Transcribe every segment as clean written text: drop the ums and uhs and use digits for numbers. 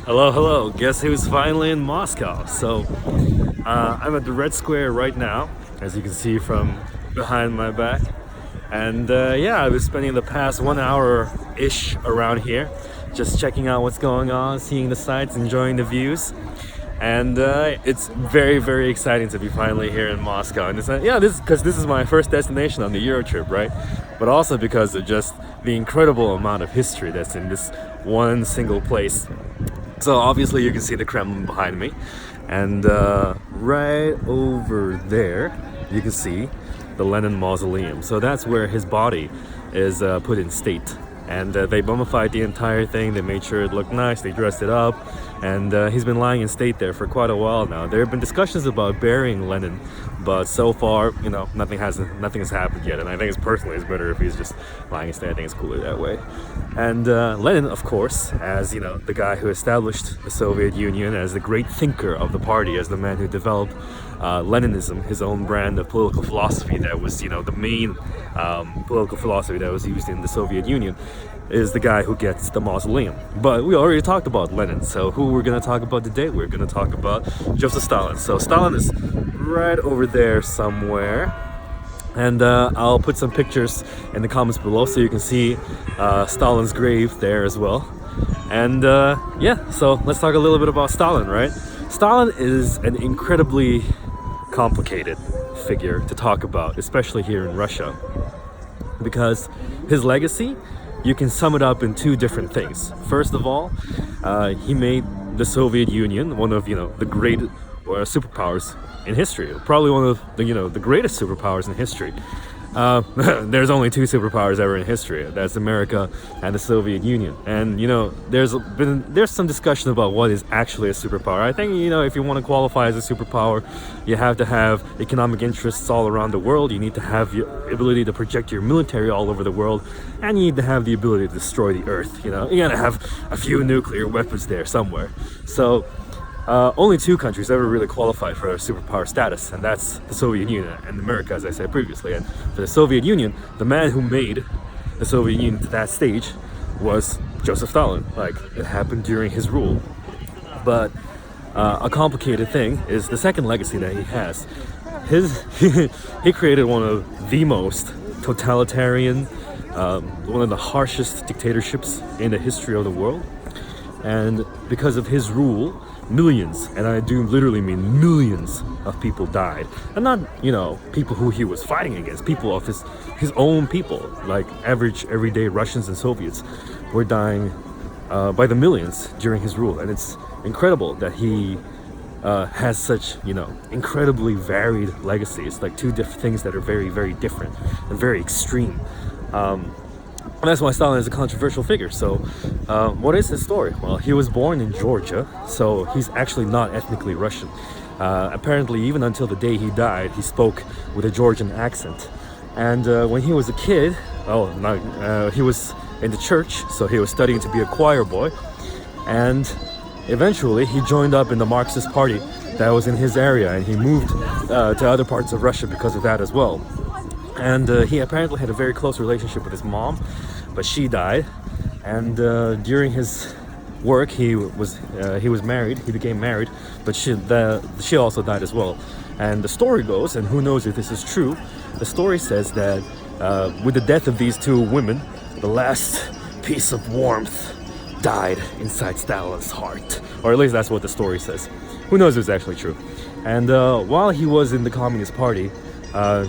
Hello, hello. Guess who's finally in Moscow? I'm at the Red Square right now, as you can see from behind my back. And yeah, I've been spending the past 1 hour-ish around here, just checking out what's going on, seeing the sights, enjoying the views. And it's very, very exciting to be finally here in Moscow. And this is my first destination on the Euro trip, right? But also because of just the incredible amount of history that's in this one single place. So obviously you can see the Kremlin behind me, and right over there you can see the Lenin Mausoleum. So that's where his body is put in state, and they mummified the entire thing. They made sure it looked nice, they dressed it up, and he's been lying in state there for quite a while now. There have been discussions about burying Lenin, but so far, nothing has happened yet. And I think it's better if he's just lying in state. I think it's cooler that way. And Lenin, of course, as the guy who established the Soviet Union, as the great thinker of the party, as the man who developed Leninism, his own brand of political philosophy that was, the main political philosophy that was used in the Soviet Union, is the guy who gets the mausoleum. But we already talked about Lenin, so who we're going to talk about today? We're going to talk about Joseph Stalin. So Stalin is right over there somewhere, and I'll put some pictures in the comments below so you can see Stalin's grave there as well. And yeah, so let's talk a little bit about Stalin, right? Stalin is an incredibly complicated figure to talk about, especially here in Russia, because his legacy, you can sum it up in two different things. First of all, he made the Soviet Union one of the great superpowers in history, probably one of the greatest superpowers in history. There's only two superpowers ever in history. That's America and the Soviet Union. And there's some discussion about what is actually a superpower. I think if you want to qualify as a superpower, you have to have economic interests all around the world. You need to have the ability to project your military all over the world, and you need to have the ability to destroy the Earth. You gotta have a few nuclear weapons there somewhere. So only two countries ever really qualified for a superpower status, and that's the Soviet Union and America, as I said previously. And for the Soviet Union, the man who made the Soviet Union to that stage was Joseph Stalin. Like, it happened during his rule. But a complicated thing is the second legacy that he has. He created one of the most totalitarian, one of the harshest dictatorships in the history of the world. And because of his rule, millions, and I do literally mean millions, of people died. And not, people who he was fighting against, people of his own people, like average everyday Russians and Soviets were dying by the millions during his rule. And it's incredible that he has such, incredibly varied legacies, like two different things that are very, very different and very extreme. And that's why Stalin is a controversial figure. So what is his story? Well, he was born in Georgia, so he's actually not ethnically Russian. Apparently, even until the day he died, he spoke with a Georgian accent. And when he was a kid, he was in the church, so he was studying to be a choir boy. And eventually, he joined up in the Marxist party that was in his area, and he moved to other parts of Russia because of that as well. And he apparently had a very close relationship with his mom, but she died. And during his work, he was married. He became married, but she also died as well. And the story goes, and who knows if this is true, the story says that with the death of these two women, the last piece of warmth died inside Stalin's heart, or at least that's what the story says. Who knows if it's actually true? And while he was in the Communist Party,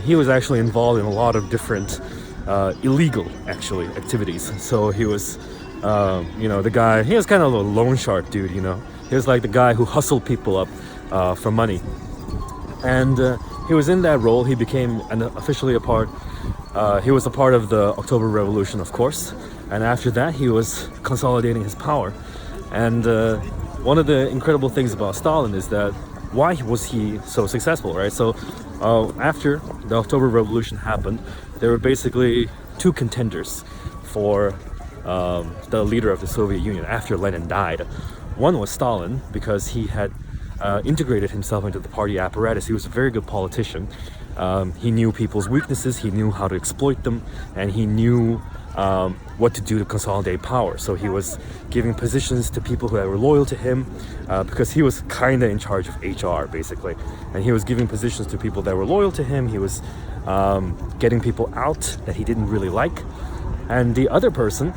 he was actually involved in a lot of different illegal activities. So he was the guy, he was kind of a loan shark dude. He was like the guy who hustled people up for money. And he was in that role. He became officially a part he was a part of the October Revolution, of course, and after that he was consolidating his power. And one of the incredible things about Stalin is that why was he so successful, right? So after the October Revolution happened, there were basically two contenders for the leader of the Soviet Union after Lenin died. One was Stalin, because he had integrated himself into the party apparatus. He was a very good politician. He knew people's weaknesses, he knew how to exploit them, and he knew what to do to consolidate power. So he was giving positions to people who were loyal to him, because he was kind of in charge of HR basically, and he was giving positions to people that were loyal to him. He was getting people out that he didn't really like. And the other person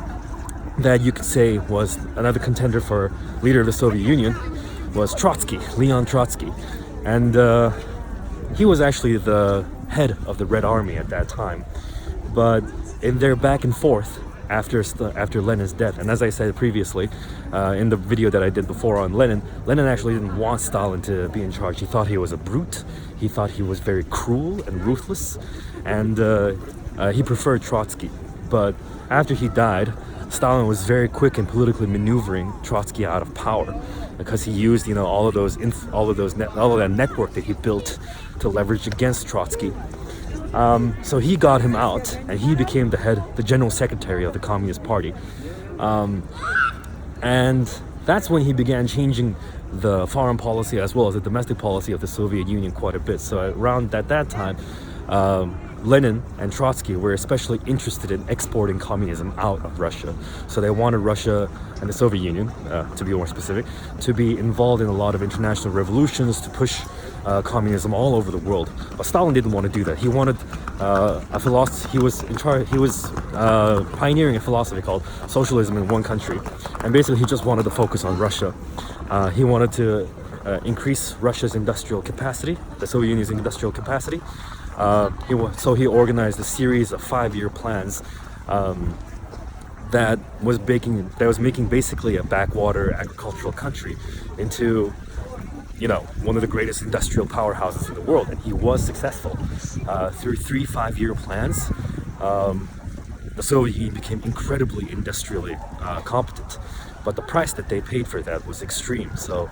that you could say was another contender for leader of the Soviet Union was Trotsky, Leon Trotsky. And he was actually the head of the Red Army at that time. But in their back and forth after Lenin's death, and as I said previously in the video that I did before on Lenin actually didn't want Stalin to be in charge. He thought he was a brute. He thought he was very cruel and ruthless, and he preferred Trotsky. But after he died, Stalin was very quick in politically maneuvering Trotsky out of power, because he used, you know, all of that network that he built to leverage against Trotsky. So he got him out, and he became the general secretary of the Communist Party. And that's when he began changing the foreign policy as well as the domestic policy of the Soviet Union quite a bit. So around at that time, Lenin and Trotsky were especially interested in exporting communism out of Russia. So they wanted Russia and the Soviet Union, to be more specific, to be involved in a lot of international revolutions to push communism all over the world. But Stalin didn't want to do that. He wanted a philosophy. He was pioneering a philosophy called socialism in one country, and basically he just wanted to focus on Russia. He wanted to increase Russia's industrial capacity, the Soviet Union's industrial capacity. So he organized a series of 5-year plans that was making basically a backwater agricultural country into, you know, one of the greatest industrial powerhouses in the world. And he was successful. Through 3 5-year plans, the Soviet Union became incredibly industrially competent. But the price that they paid for that was extreme. So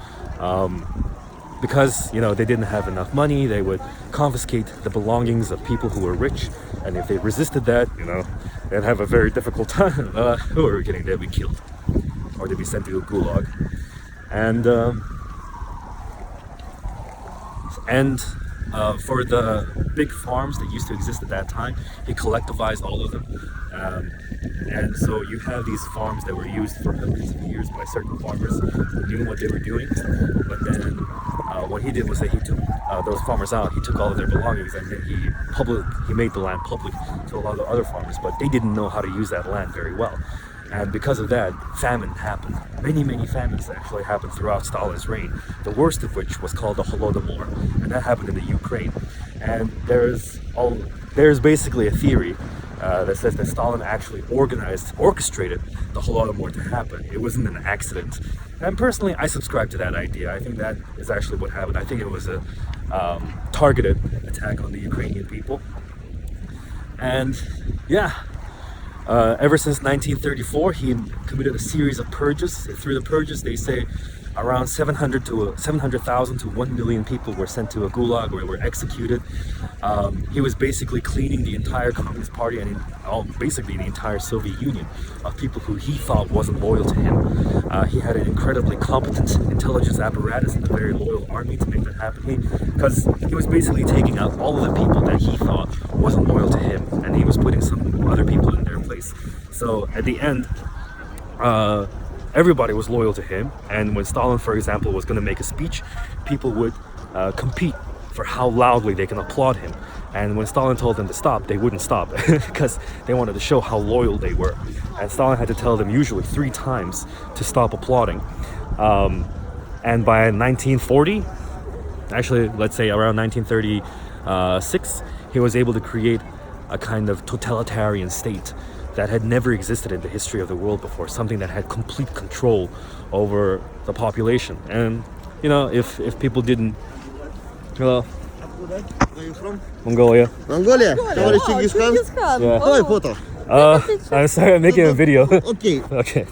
because, you know, they didn't have enough money, they would confiscate the belongings of people who were rich, and if they resisted that, you know, they'd have a very difficult time. Who are we kidding? They'd be killed, or they'd be sent to a gulag. And for the big farms that used to exist at that time, he collectivized all of them. And so you have these farms that were used for hundreds of years by certain farmers who knew what they were doing. But then what he did was that he took those farmers out, he took all of their belongings, and then he made the land public to a lot of the other farmers, but they didn't know how to use that land very well. And because of that, famine happened. Many famines actually happened throughout Stalin's reign, the worst of which was called the Holodomor, and that happened in the Ukraine. And there's basically a theory that says that Stalin actually orchestrated the Holodomor to happen. It wasn't an accident. And personally, I subscribe to that idea. I think that is actually what happened. I think it was a targeted attack on the Ukrainian people. And yeah, ever since 1934, he committed a series of purges. Through the purges, they say around 700,000 to 1 million people were sent to a gulag or were executed. He was basically cleaning the entire Communist Party and basically the entire Soviet Union of people who he thought wasn't loyal to him. He had an incredibly competent intelligence apparatus and a very loyal army to make that happen. Because he was basically taking out all of the people that he thought wasn't loyal to him, and he was putting some other people in their place. So at the end, everybody was loyal to him, and when Stalin, for example, was going to make a speech, people would compete for how loudly they can applaud him. And when Stalin told them to stop, they wouldn't stop because they wanted to show how loyal they were. And Stalin had to tell them usually 3 times to stop applauding. And by 1940, actually, let's say around 1936, he was able to create a kind of totalitarian state that had never existed in the history of the world before, something that had complete control over the population. And, you know, if people didn't... Hello. Where are you from? Mongolia. Mongolia? Товарищ Чингисхан? Yeah. Давай фото. I'm sorry, I'm making a video. Okay. Okay.